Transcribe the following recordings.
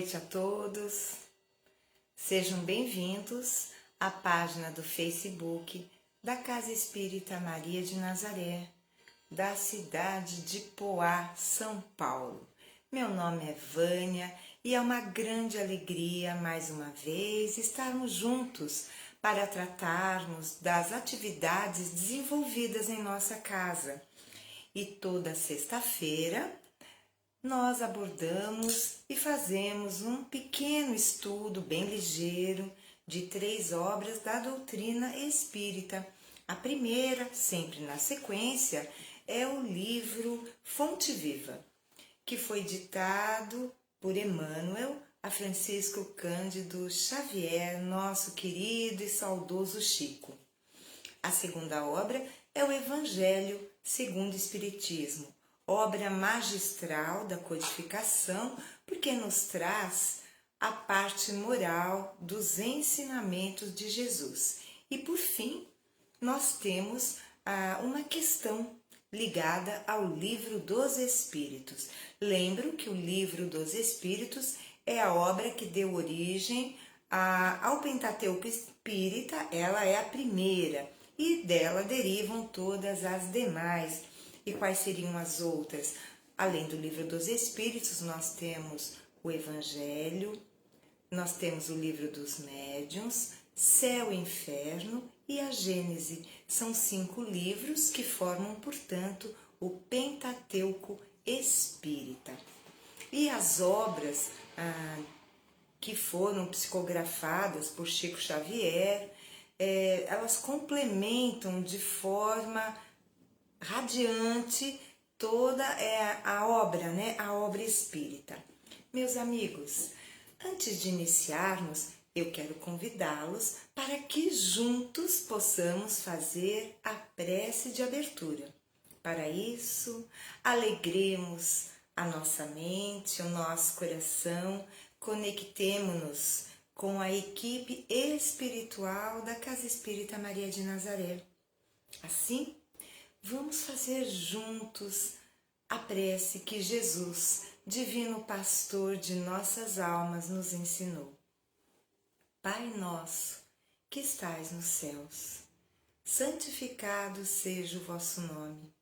noite a todos. Sejam bem-vindos à página do Facebook da Casa Espírita Maria de Nazaré, da cidade de Poá, São Paulo. Meu nome é Vânia e é uma grande alegria, mais uma vez, estarmos juntos para tratarmos das atividades desenvolvidas em nossa casa. E toda sexta-feira nós abordamos e fazemos um pequeno estudo bem ligeiro de 3 obras da doutrina espírita. A primeira, sempre na sequência, é o livro Fonte Viva, que foi ditado por Emmanuel a Francisco Cândido Xavier, nosso querido e saudoso Chico. A segunda obra é o Evangelho segundo o Espiritismo, obra magistral da codificação, porque nos traz a parte moral dos ensinamentos de Jesus. E por fim, nós temos uma questão ligada ao Livro dos Espíritos. Lembro que o Livro dos Espíritos é a obra que deu origem ao Pentateuco Espírita, ela é a primeira, e dela derivam todas as demais. E quais seriam as outras? Além do Livro dos Espíritos, nós temos o Evangelho, nós temos o Livro dos Médiuns, Céu e Inferno e a Gênese. São 5 livros que formam, portanto, o Pentateuco Espírita. E as obras que foram psicografadas por Chico Xavier, elas complementam de forma radiante toda a obra, a obra espírita. Meus amigos, antes de iniciarmos, eu quero convidá-los para que juntos possamos fazer a prece de abertura. Para isso, alegremos a nossa mente, o nosso coração, conectemo-nos com a equipe espiritual da Casa Espírita Maria de Nazaré. Assim, vamos fazer juntos a prece que Jesus, divino pastor de nossas almas, nos ensinou. Pai nosso, que estais nos céus, santificado seja o vosso nome.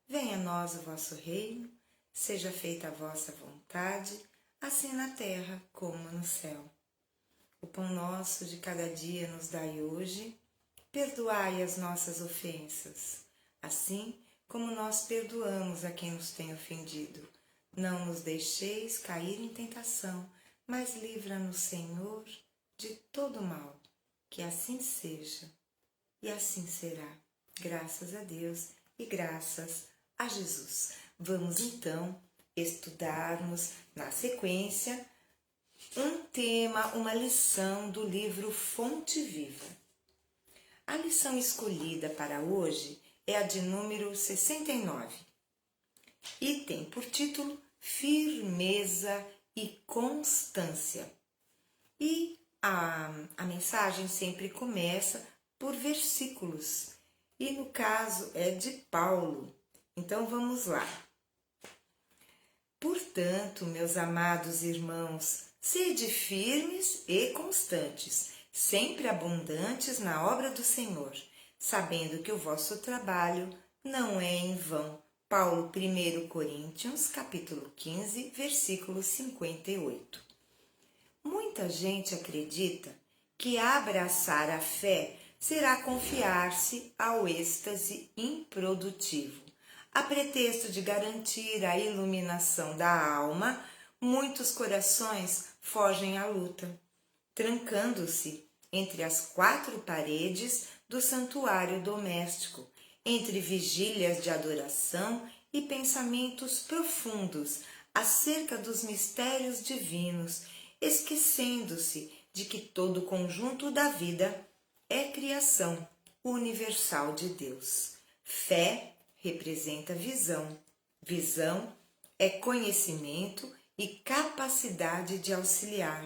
Venha a nós o vosso reino, seja feita a vossa vontade, assim na terra como no céu. O pão nosso de cada dia nos dai hoje, perdoai as nossas ofensas, assim como nós perdoamos a quem nos tem ofendido. Não nos deixeis cair em tentação, mas livra-nos, Senhor, de todo mal. Que assim seja, e assim será. Graças a Deus e graças a Jesus. Vamos então estudarmos na sequência um tema, uma lição do livro Fonte Viva. A lição escolhida para hoje é a de número 69 e tem por título Firmeza e Constância. E a mensagem sempre começa por versículos, e no caso é de Paulo. Então vamos lá. Portanto, meus amados irmãos, sede firmes e constantes, sempre abundantes na obra do Senhor, sabendo que o vosso trabalho não é em vão. Paulo, 1 Coríntios, capítulo 15, versículo 58. Muita gente acredita que abraçar a fé será confiar-se ao êxtase improdutivo. A pretexto de garantir a iluminação da alma, muitos corações fogem à luta, trancando-se entre as 4 paredes do santuário doméstico, entre vigílias de adoração e pensamentos profundos acerca dos mistérios divinos, esquecendo-se de que todo o conjunto da vida é criação universal de Deus. Fé representa visão. Visão é conhecimento e capacidade de auxiliar.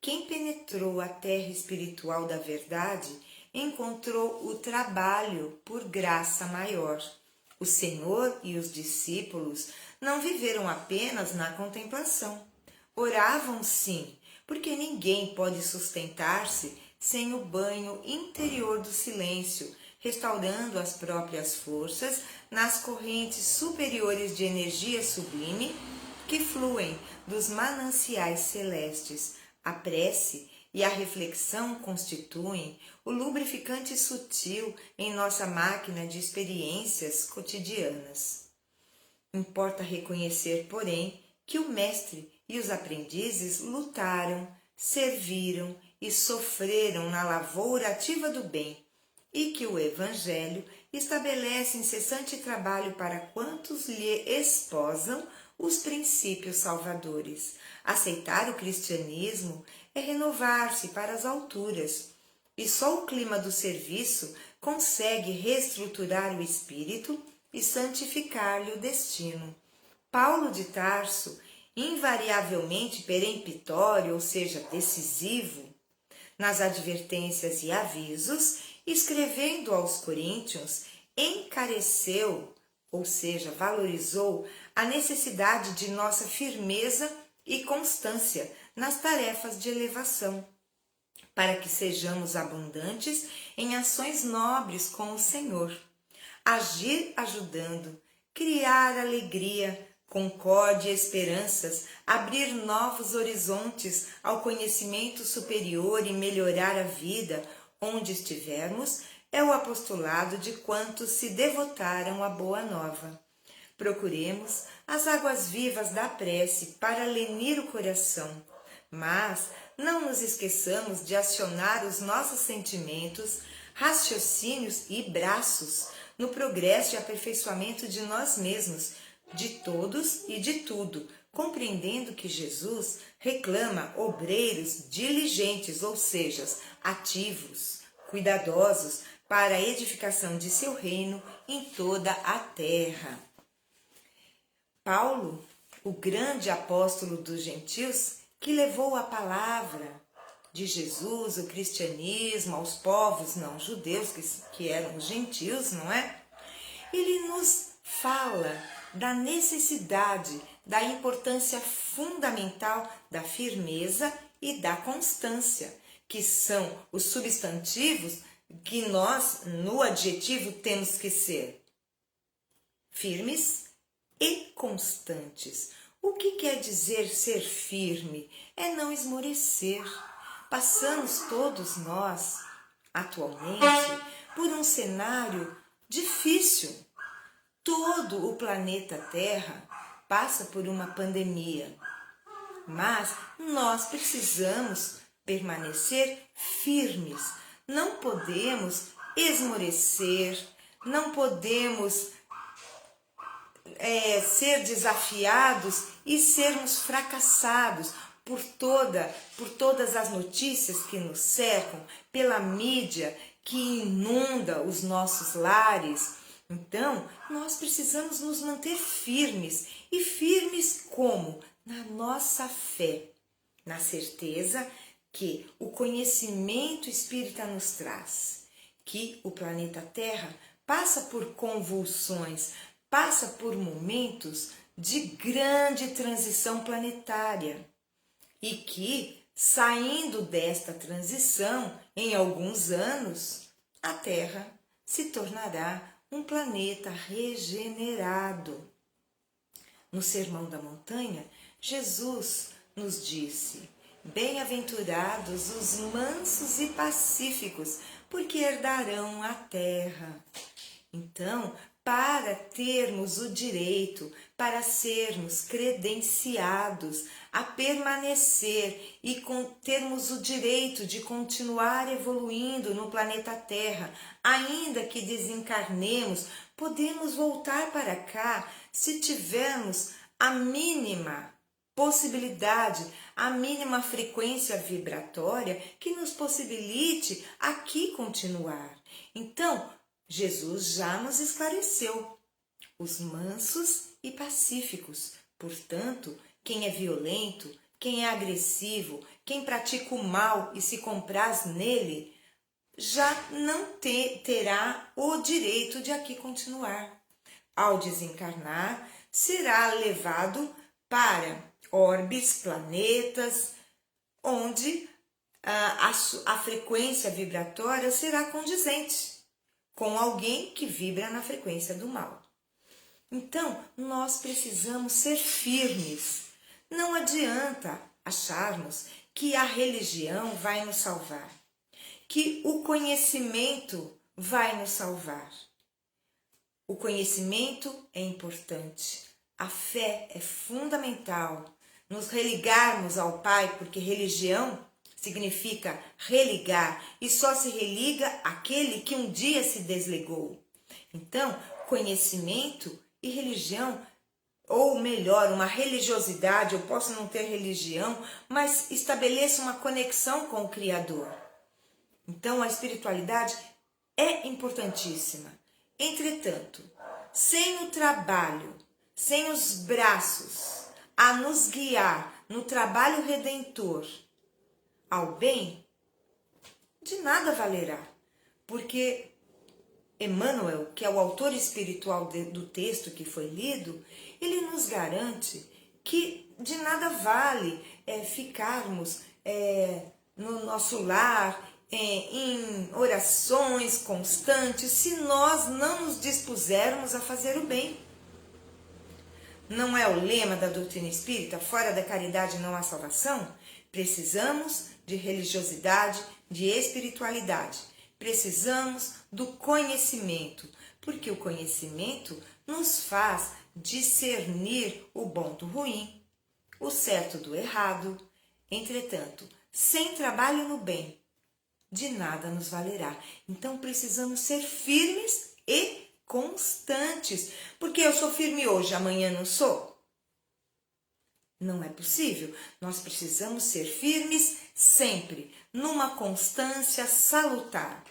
Quem penetrou a terra espiritual da verdade encontrou o trabalho por graça maior. O Senhor e os discípulos não viveram apenas na contemplação. Oravam sim, porque ninguém pode sustentar-se sem o banho interior do silêncio, restaurando as próprias forças nas correntes superiores de energia sublime que fluem dos mananciais celestes. A prece e a reflexão constituem o lubrificante sutil em nossa máquina de experiências cotidianas. Importa reconhecer, porém, que o mestre e os aprendizes lutaram, serviram e sofreram na lavoura ativa do bem, e que o Evangelho estabelece incessante trabalho para quantos lhe esposam os princípios salvadores. Aceitar o cristianismo é renovar-se para as alturas, e só o clima do serviço consegue reestruturar o espírito e santificar-lhe o destino. Paulo de Tarso, invariavelmente peremptório, ou seja, decisivo, nas advertências e avisos, escrevendo aos Coríntios, encareceu, ou seja, valorizou a necessidade de nossa firmeza e constância nas tarefas de elevação, para que sejamos abundantes em ações nobres com o Senhor. Agir ajudando, criar alegria, concórdia e esperanças, abrir novos horizontes ao conhecimento superior e melhorar a vida onde estivermos, é o apostolado de quantos se devotaram à Boa Nova. Procuremos as águas vivas da prece para lenir o coração, mas não nos esqueçamos de acionar os nossos sentimentos, raciocínios e braços no progresso e aperfeiçoamento de nós mesmos, de todos e de tudo, compreendendo que Jesus reclama obreiros diligentes, ou seja, ativos, cuidadosos, para a edificação de seu reino em toda a terra. Paulo, o grande apóstolo dos gentios, que levou a palavra de Jesus, o cristianismo, aos povos não judeus, que eram os gentios, não é? Ele nos fala da necessidade, da importância fundamental da firmeza e da constância, que são os substantivos que nós, no adjetivo, temos que ser firmes e constantes. O que quer dizer ser firme? É não esmorecer. Passamos todos nós, atualmente, por um cenário difícil. Todo o planeta Terra passa por uma pandemia, mas nós precisamos permanecer firmes. Não podemos esmorecer, não podemos ser desafiados e sermos fracassados por todas as notícias que nos cercam, pela mídia que inunda os nossos lares. Então, nós precisamos nos manter firmes. E firmes como? Na nossa fé, na certeza que o conhecimento espírita nos traz, que o planeta Terra passa por convulsões, passa por momentos de grande transição planetária e que, saindo desta transição, em alguns anos, a Terra se tornará um planeta regenerado. No Sermão da Montanha, Jesus nos disse: bem-aventurados os mansos e pacíficos, porque herdarão a terra. Então, para termos o direito, para sermos credenciados a permanecer e termos o direito de continuar evoluindo no planeta Terra, ainda que desencarnemos, podemos voltar para cá se tivermos a mínima possibilidade, a mínima frequência vibratória que nos possibilite aqui continuar. Então, Jesus já nos esclareceu, os mansos e pacíficos. Portanto, quem é violento, quem é agressivo, quem pratica o mal e se compraz nele, já não terá o direito de aqui continuar. Ao desencarnar, será levado para orbes, planetas, onde a frequência vibratória será condizente com alguém que vibra na frequência do mal. Então, nós precisamos ser firmes. Não adianta acharmos que a religião vai nos salvar, que o conhecimento vai nos salvar. O conhecimento é importante, a fé é fundamental. Nos religarmos ao Pai, porque religião significa religar, e só se religa aquele que um dia se desligou. Então, conhecimento e religião, ou melhor, uma religiosidade, eu posso não ter religião, mas estabeleço uma conexão com o Criador. Então, a espiritualidade é importantíssima. Entretanto, sem o trabalho, sem os braços a nos guiar no trabalho redentor ao bem, de nada valerá, porque Emmanuel, que é o autor espiritual do texto que foi lido, ele nos garante que de nada vale ficarmos no nosso lar em orações constantes se nós não nos dispusermos a fazer o bem. Não é o lema da doutrina espírita, fora da caridade não há salvação? Precisamos de religiosidade, de espiritualidade. Precisamos do conhecimento, porque o conhecimento nos faz discernir o bom do ruim, o certo do errado. Entretanto, sem trabalho no bem, de nada nos valerá. Então precisamos ser firmes e constantes. Porque eu sou firme hoje, amanhã não sou? Não é possível. Nós precisamos ser firmes sempre, numa constância salutar.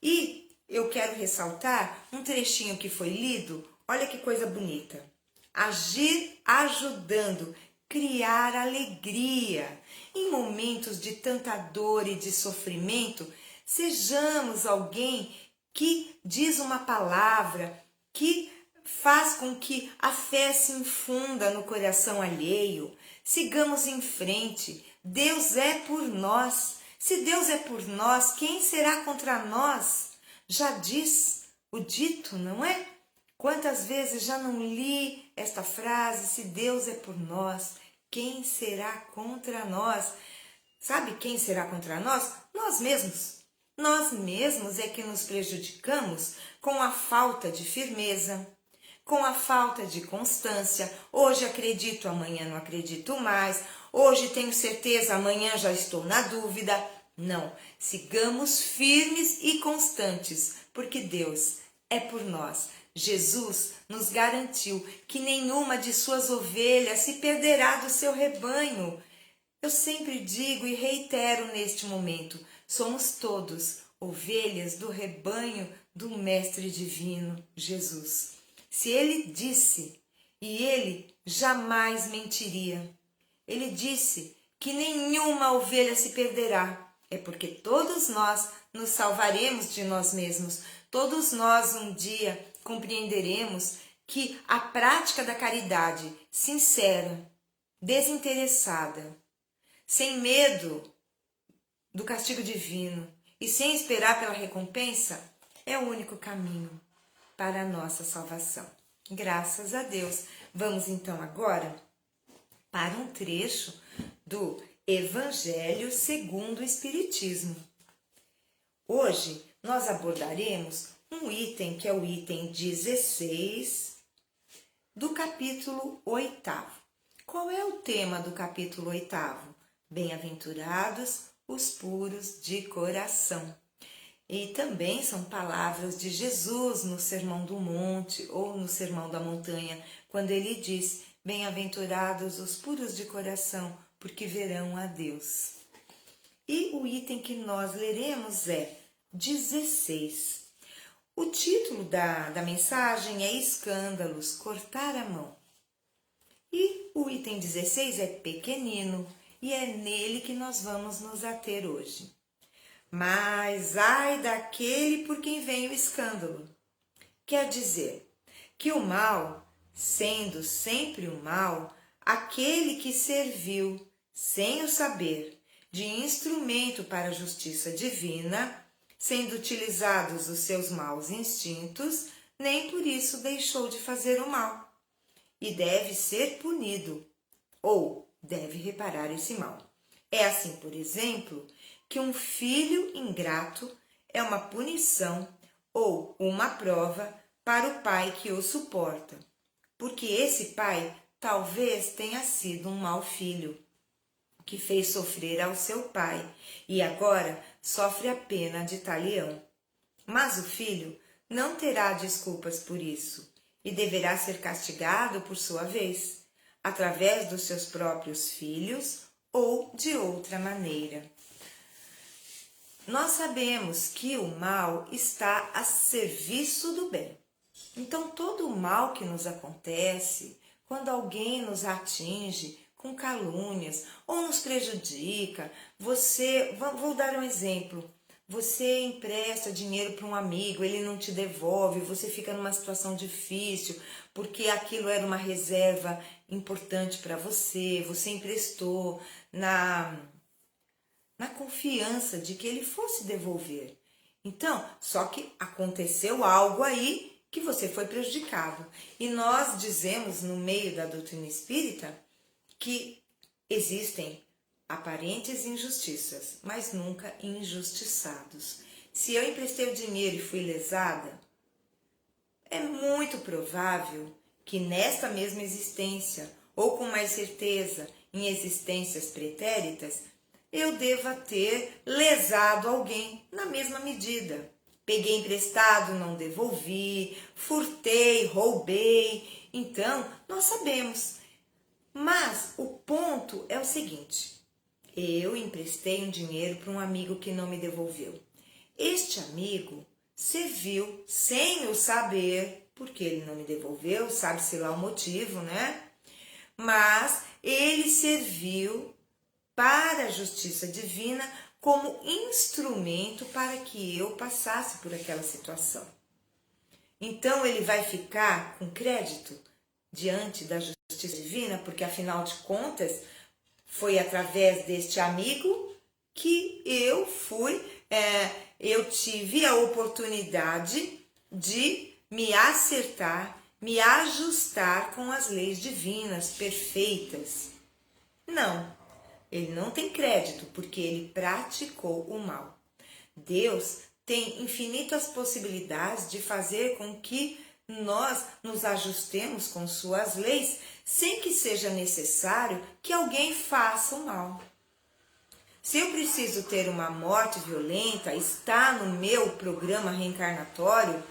E eu quero ressaltar um trechinho que foi lido. Olha que coisa bonita. Agir ajudando, criar alegria. Em momentos de tanta dor e de sofrimento, sejamos alguém que diz uma palavra, que faz com que a fé se infunda no coração alheio. Sigamos em frente. Deus é por nós. Se Deus é por nós, quem será contra nós? Já diz o dito, não é? Quantas vezes já não li esta frase? Se Deus é por nós, quem será contra nós? Sabe quem será contra nós? Nós mesmos. Nós mesmos é que nos prejudicamos com a falta de firmeza, com a falta de constância. Hoje acredito, amanhã não acredito mais. Hoje tenho certeza, amanhã já estou na dúvida. Não, sigamos firmes e constantes, porque Deus é por nós. Jesus nos garantiu que nenhuma de suas ovelhas se perderá do seu rebanho. Eu sempre digo e reitero neste momento, somos todos ovelhas do rebanho do Mestre Divino, Jesus. Se ele disse, e ele jamais mentiria, ele disse que nenhuma ovelha se perderá, é porque todos nós nos salvaremos de nós mesmos, todos nós um dia compreenderemos que a prática da caridade sincera, desinteressada, sem medo do castigo divino e sem esperar pela recompensa, é o único caminho para a nossa salvação. Graças a Deus. Vamos então agora para um trecho do Evangelho segundo o Espiritismo. Hoje nós abordaremos um item que é o item 16 do capítulo 8º. Qual é o tema do capítulo 8º? Bem-aventurados os puros de coração. E também são palavras de Jesus no Sermão do Monte ou no Sermão da Montanha, quando ele diz: bem-aventurados os puros de coração, porque verão a Deus. E o item que nós leremos é 16. O título da mensagem é Escândalos, cortar a mão. E o item 16 é pequenino e é nele que nós vamos nos ater hoje. Mas ai daquele por quem vem o escândalo. Quer dizer que o mal, sendo sempre o mal, aquele que serviu, sem o saber, de instrumento para a justiça divina, sendo utilizados os seus maus instintos, nem por isso deixou de fazer o mal, e deve ser punido, ou deve reparar esse mal. É assim, por exemplo, que um filho ingrato é uma punição ou uma prova para o pai que o suporta, porque esse pai talvez tenha sido um mau filho, que fez sofrer ao seu pai e agora sofre a pena de talião. Mas o filho não terá desculpas por isso e deverá ser castigado por sua vez, através dos seus próprios filhos ou de outra maneira. Nós sabemos que o mal está a serviço do bem. Então, todo o mal que nos acontece, quando alguém nos atinge com calúnias ou nos prejudica, vou dar um exemplo, você empresta dinheiro para um amigo, ele não te devolve, você fica numa situação difícil, porque aquilo era uma reserva importante para você, você emprestou na confiança de que ele fosse devolver. Então, só que aconteceu algo aí que você foi prejudicado. E nós dizemos no meio da doutrina espírita que existem aparentes injustiças, mas nunca injustiçados. Se eu emprestei o dinheiro e fui lesada, é muito provável que nesta mesma existência, ou com mais certeza em existências pretéritas, eu deva ter lesado alguém na mesma medida. Peguei emprestado, não devolvi, furtei, roubei. Então, nós sabemos. Mas o ponto é o seguinte: eu emprestei um dinheiro para um amigo que não me devolveu. Este amigo serviu sem eu saber, porque ele não me devolveu, sabe-se lá o motivo, né? Mas ele serviu para a justiça divina como instrumento para que eu passasse por aquela situação. Então ele vai ficar com crédito diante da justiça divina, porque afinal de contas foi através deste amigo que eu tive a oportunidade de me acertar, me ajustar com as leis divinas perfeitas. Não, ele não tem crédito porque ele praticou o mal. Deus tem infinitas possibilidades de fazer com que nós nos ajustemos com suas leis sem que seja necessário que alguém faça o mal. Se eu preciso ter uma morte violenta, está no meu programa reencarnatório,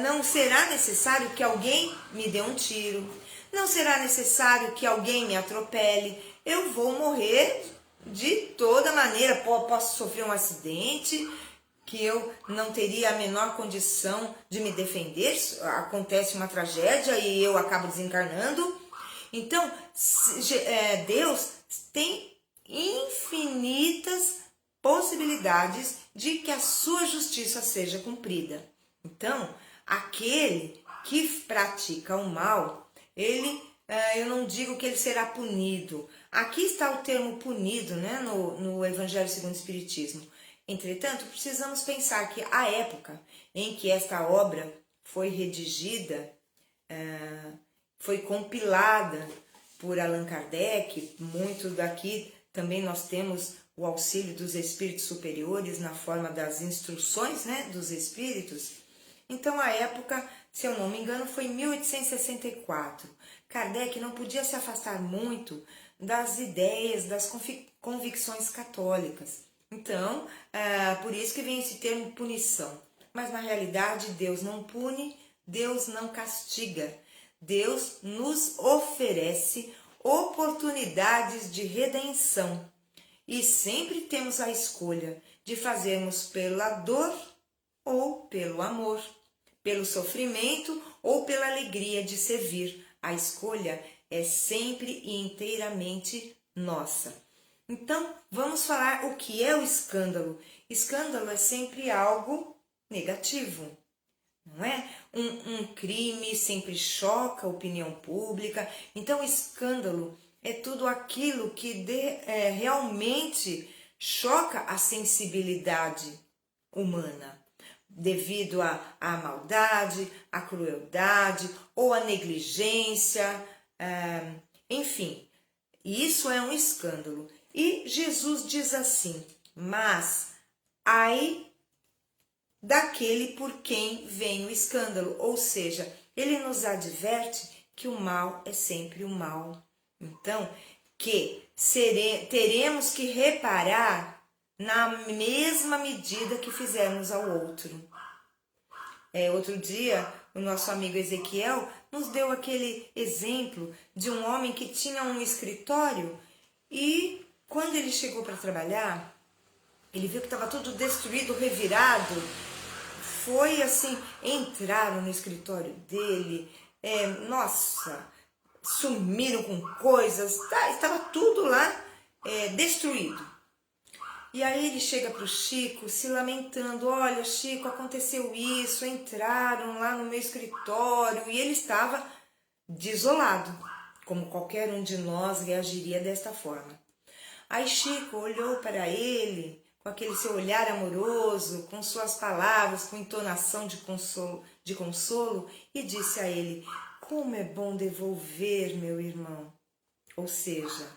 não será necessário que alguém me dê um tiro, não será necessário que alguém me atropele, eu vou morrer de toda maneira, posso sofrer um acidente que eu não teria a menor condição de me defender, acontece uma tragédia e eu acabo desencarnando. Então, Deus tem infinitas possibilidades de que a sua justiça seja cumprida. Então, aquele que pratica o mal, eu não digo que ele será punido. Aqui está o termo punido, né, no Evangelho segundo o Espiritismo. Entretanto, precisamos pensar que a época em que esta obra foi redigida, foi compilada por Allan Kardec, muito daqui também nós temos o auxílio dos espíritos superiores na forma das instruções, né, dos espíritos. Então, a época, se eu não me engano, foi em 1864. Kardec não podia se afastar muito das ideias, das convicções católicas. Então, por isso que vem esse termo punição. Mas, na realidade, Deus não pune, Deus não castiga. Deus nos oferece oportunidades de redenção. E sempre temos a escolha de fazermos pela dor ou pelo amor, pelo sofrimento ou pela alegria de servir. A escolha é sempre e inteiramente nossa. Então, vamos falar o que é o escândalo. Escândalo é sempre algo negativo. não é? Um crime sempre choca a opinião pública, então escândalo é tudo aquilo que realmente choca a sensibilidade humana, devido à maldade, à crueldade ou à negligência, enfim, isso é um escândalo. E Jesus diz assim: mas ai daquele por quem vem o escândalo, ou seja, ele nos adverte que o mal é sempre o mal. Então, que teremos que reparar na mesma medida que fizermos ao outro. Outro dia, o nosso amigo Ezequiel nos deu aquele exemplo de um homem que tinha um escritório e quando ele chegou para trabalhar, ele viu que estava tudo destruído, revirado. Foi assim, entraram no escritório dele, sumiram com coisas, estava tudo lá destruído. E aí ele chega para o Chico se lamentando: olha, Chico, aconteceu isso, entraram lá no meu escritório, e ele estava desolado, como qualquer um de nós reagiria desta forma. Aí Chico olhou para ele com aquele seu olhar amoroso, com suas palavras, com entonação de consolo, e disse a ele: como é bom devolver, meu irmão. Ou seja,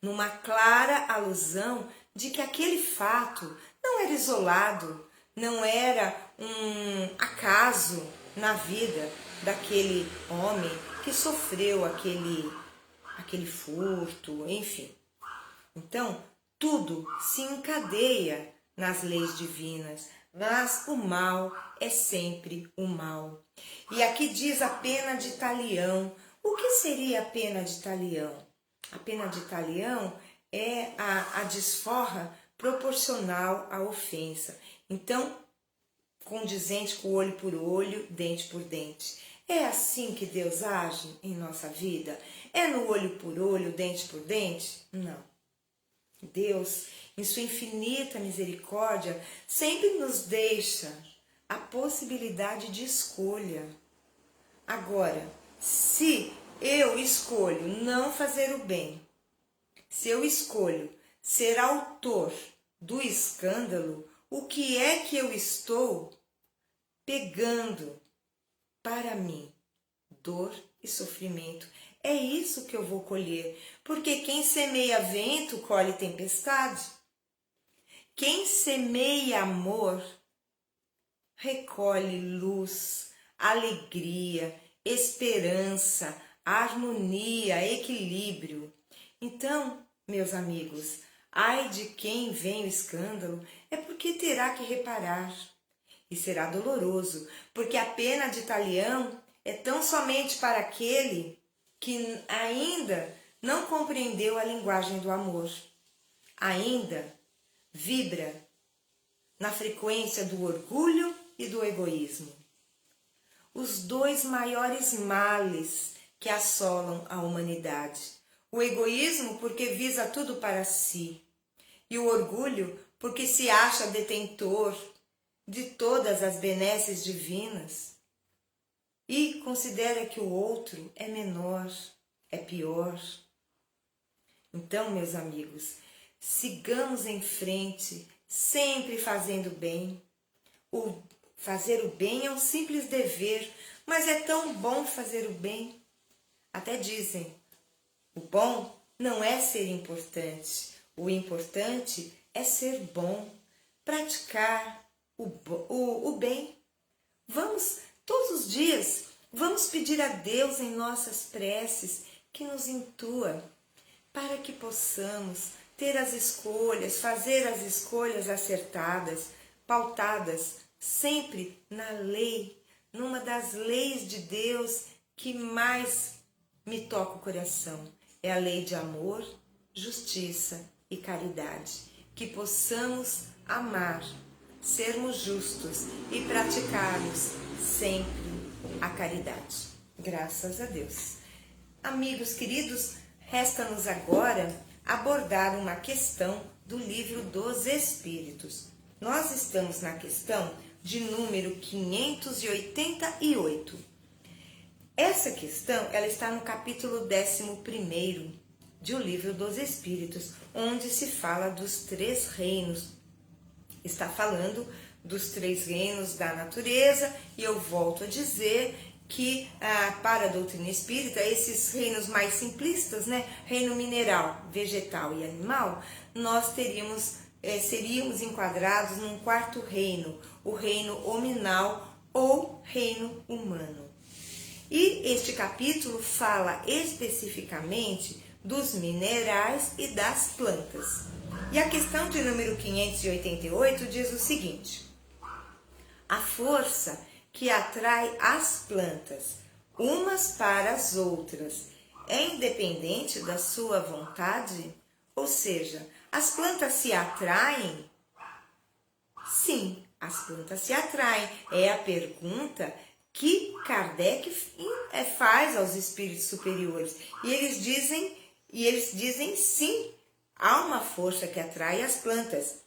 numa clara alusão de que aquele fato não era isolado, não era um acaso na vida daquele homem que sofreu aquele furto, enfim. Então, tudo se encadeia nas leis divinas, mas o mal é sempre o mal. E aqui diz a pena de talião. O que seria a pena de talião? A pena de talião é a desforra proporcional à ofensa. Então, condizente com olho por olho, dente por dente. É assim que Deus age em nossa vida? É no olho por olho, dente por dente? Não. Deus, em sua infinita misericórdia, sempre nos deixa a possibilidade de escolha. Agora, se eu escolho não fazer o bem, se eu escolho ser autor do escândalo, o que é que eu estou pegando para mim? Dor e sofrimento. É isso que eu vou colher, porque quem semeia vento, colhe tempestade. Quem semeia amor, recolhe luz, alegria, esperança, harmonia, equilíbrio. Então, meus amigos, ai de quem vem o escândalo, é porque terá que reparar. E será doloroso, porque a pena de talião é tão somente para aquele que ainda não compreendeu a linguagem do amor, ainda vibra na frequência do orgulho e do egoísmo. Os dois maiores males que assolam a humanidade. O egoísmo porque visa tudo para si, e o orgulho porque se acha detentor de todas as benesses divinas e considera que o outro é menor, é pior. Então, meus amigos, sigamos em frente, sempre fazendo bem. Fazer o bem é um simples dever, mas é tão bom fazer o bem. Até dizem, o bom não é ser importante, o importante é ser bom, praticar o bem. Vamos, todos os dias, vamos pedir a Deus em nossas preces que nos intua, para que possamos ter as escolhas, fazer as escolhas acertadas, pautadas sempre na lei, numa das leis de Deus que mais me toca o coração. É a lei de amor, justiça e caridade. Que possamos amar, sermos justos e praticarmos sempre a caridade. Graças a Deus. Amigos queridos, resta-nos agora abordar uma questão do Livro dos Espíritos. Nós estamos na questão de número 588. Essa questão, ela está no capítulo 11º de O Livro dos Espíritos, onde se fala dos 3 reinos. Está falando dos 3 reinos da natureza, e eu volto a dizer que para a doutrina espírita, esses reinos mais simplistas, né, reino mineral, vegetal e animal, nós seríamos enquadrados num 4º reino, o reino hominal ou reino humano. E este capítulo fala especificamente dos minerais e das plantas. E a questão de número 588 diz o seguinte: a força que atrai as plantas umas para as outras é independente da sua vontade? Ou seja, as plantas se atraem? Sim, as plantas se atraem. É a pergunta que Kardec faz aos espíritos superiores. E eles dizem sim, há uma força que atrai as plantas.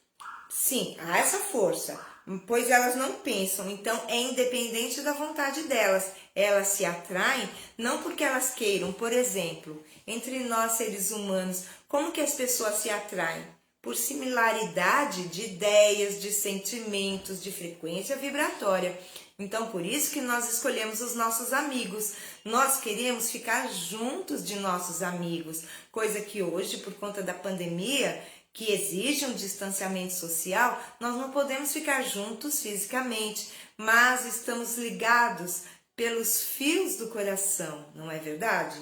Sim, há essa força, pois elas não pensam, então é independente da vontade delas. Elas se atraem não porque elas queiram. Por exemplo, entre nós seres humanos, como que as pessoas se atraem? Por similaridade de ideias, de sentimentos, de frequência vibratória. Então, por isso que nós escolhemos os nossos amigos. Nós queremos ficar juntos de nossos amigos, coisa que hoje, por conta da pandemia, que exige um distanciamento social, nós não podemos ficar juntos fisicamente, mas estamos ligados pelos fios do coração, não é verdade?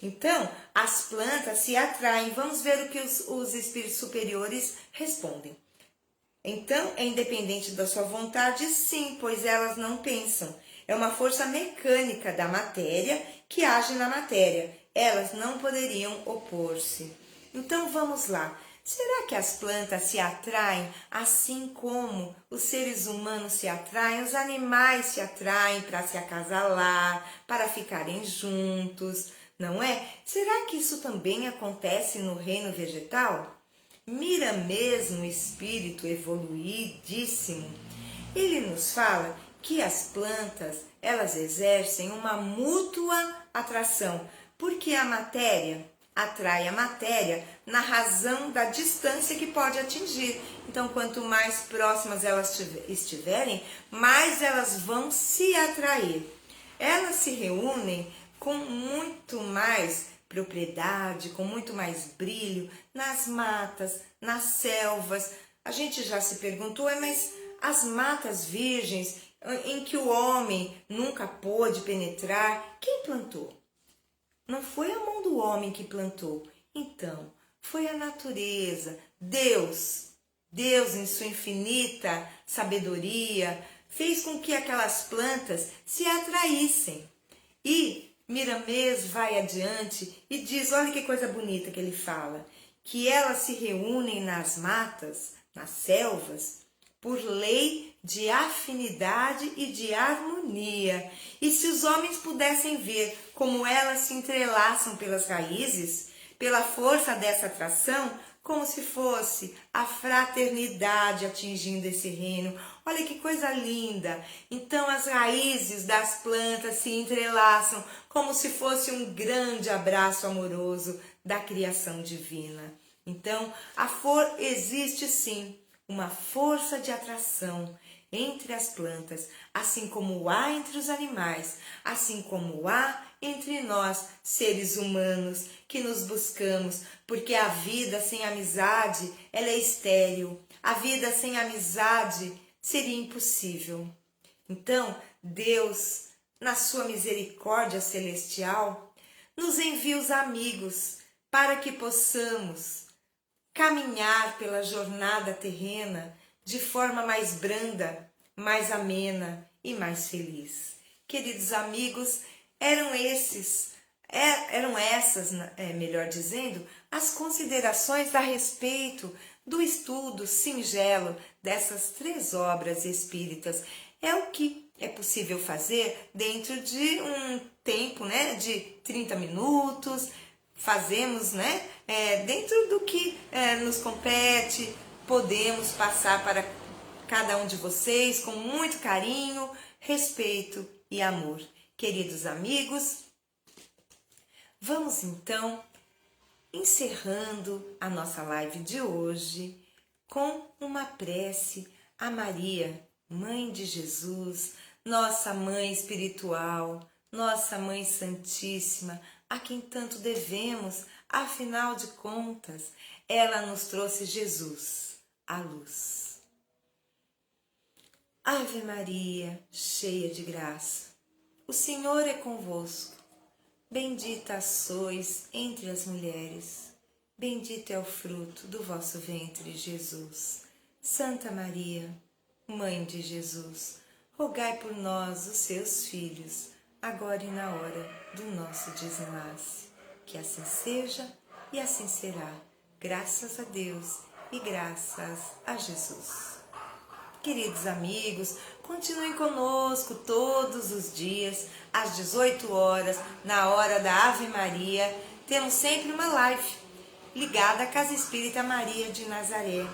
Então, as plantas se atraem. Vamos ver o que os espíritos superiores respondem. Então, é independente da sua vontade? Sim, pois elas não pensam. É uma força mecânica da matéria que age na matéria. Elas não poderiam opor-se. Então, vamos lá. Será que as plantas se atraem assim como os seres humanos se atraem? Os animais se atraem para se acasalar, para ficarem juntos, não é? Será que isso também acontece no reino vegetal? Mira mesmo, espírito evoluidíssimo, ele nos fala que as plantas, elas exercem uma mútua atração, porque a matéria atrai a matéria na razão da distância que pode atingir. Então, quanto mais próximas elas estiverem, mais elas vão se atrair. Elas se reúnem com muito mais propriedade, com muito mais brilho nas matas, nas selvas. A gente já se perguntou, mas as matas virgens em que o homem nunca pôde penetrar, quem plantou? Não foi a mão do homem que plantou. Então, foi a natureza, Deus em sua infinita sabedoria, fez com que aquelas plantas se atraíssem. E Miramês vai adiante e diz, olha que coisa bonita que ele fala, que elas se reúnem nas matas, nas selvas, por lei de afinidade e de harmonia. E se os homens pudessem ver como elas se entrelaçam pelas raízes, pela força dessa atração, como se fosse a fraternidade atingindo esse reino. Olha que coisa linda! Então as raízes das plantas se entrelaçam como se fosse um grande abraço amoroso da criação divina. Então, existe sim uma força de atração entre as plantas, assim como há entre os animais, assim como há entre nós, seres humanos, que nos buscamos, porque a vida sem amizade, ela é estéril. A vida sem amizade seria impossível. Então, Deus, na sua misericórdia celestial, nos envia os amigos para que possamos caminhar pela jornada terrena de forma mais branda, mais amena e mais feliz. Queridos amigos, eram essas, melhor dizendo, as considerações a respeito do estudo singelo dessas 3 obras espíritas. É o que é possível fazer dentro de um tempo, de 30 minutos. Fazemos, dentro do que nos compete, podemos passar para cada um de vocês com muito carinho, respeito e amor. Queridos amigos, vamos então encerrando a nossa live de hoje com uma prece a Maria, Mãe de Jesus, nossa Mãe espiritual, nossa Mãe Santíssima, a quem tanto devemos, afinal de contas, ela nos trouxe Jesus, a luz. Ave Maria, cheia de graça, o Senhor é convosco. Bendita sois entre as mulheres, bendito é o fruto do vosso ventre, Jesus. Santa Maria, Mãe de Jesus, rogai por nós, os seus filhos, agora e na hora do nosso desenlace. Que assim seja e assim será, graças a Deus e graças a Jesus. Queridos amigos, continuem conosco todos os dias, às 18 horas, na hora da Ave Maria. Temos sempre uma live ligada à Casa Espírita Maria de Nazaré.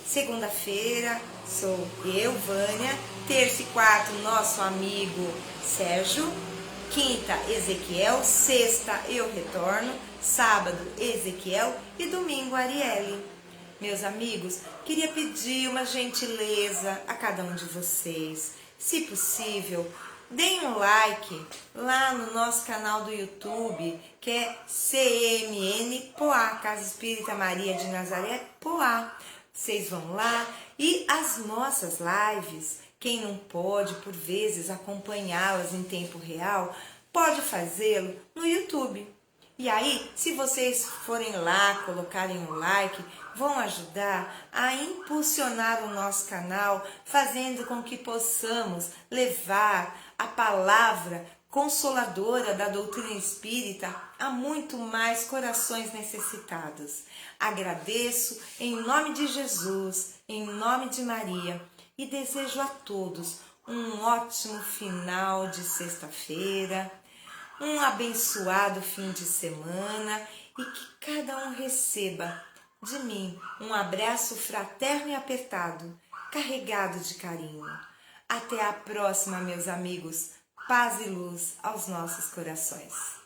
Segunda-feira sou eu, Vânia. Terça e quarta, nosso amigo Sérgio. Quinta, Ezequiel. Sexta, eu retorno. Sábado, Ezequiel. E domingo, Arielle. Meus amigos, queria pedir uma gentileza a cada um de vocês. Se possível, deem um like lá no nosso canal do YouTube, que é CMN Poá, Casa Espírita Maria de Nazaré Poá. Vocês vão lá e as nossas lives, quem não pode, por vezes, acompanhá-las em tempo real, pode fazê-lo no YouTube. E aí, se vocês forem lá, colocarem um like, vão ajudar a impulsionar o nosso canal, fazendo com que possamos levar a palavra consoladora da doutrina espírita a muito mais corações necessitados. Agradeço em nome de Jesus, em nome de Maria, e desejo a todos um ótimo final de sexta-feira, um abençoado fim de semana e que cada um receba de mim um abraço fraterno e apertado, carregado de carinho. Até a próxima, meus amigos. Paz e luz aos nossos corações.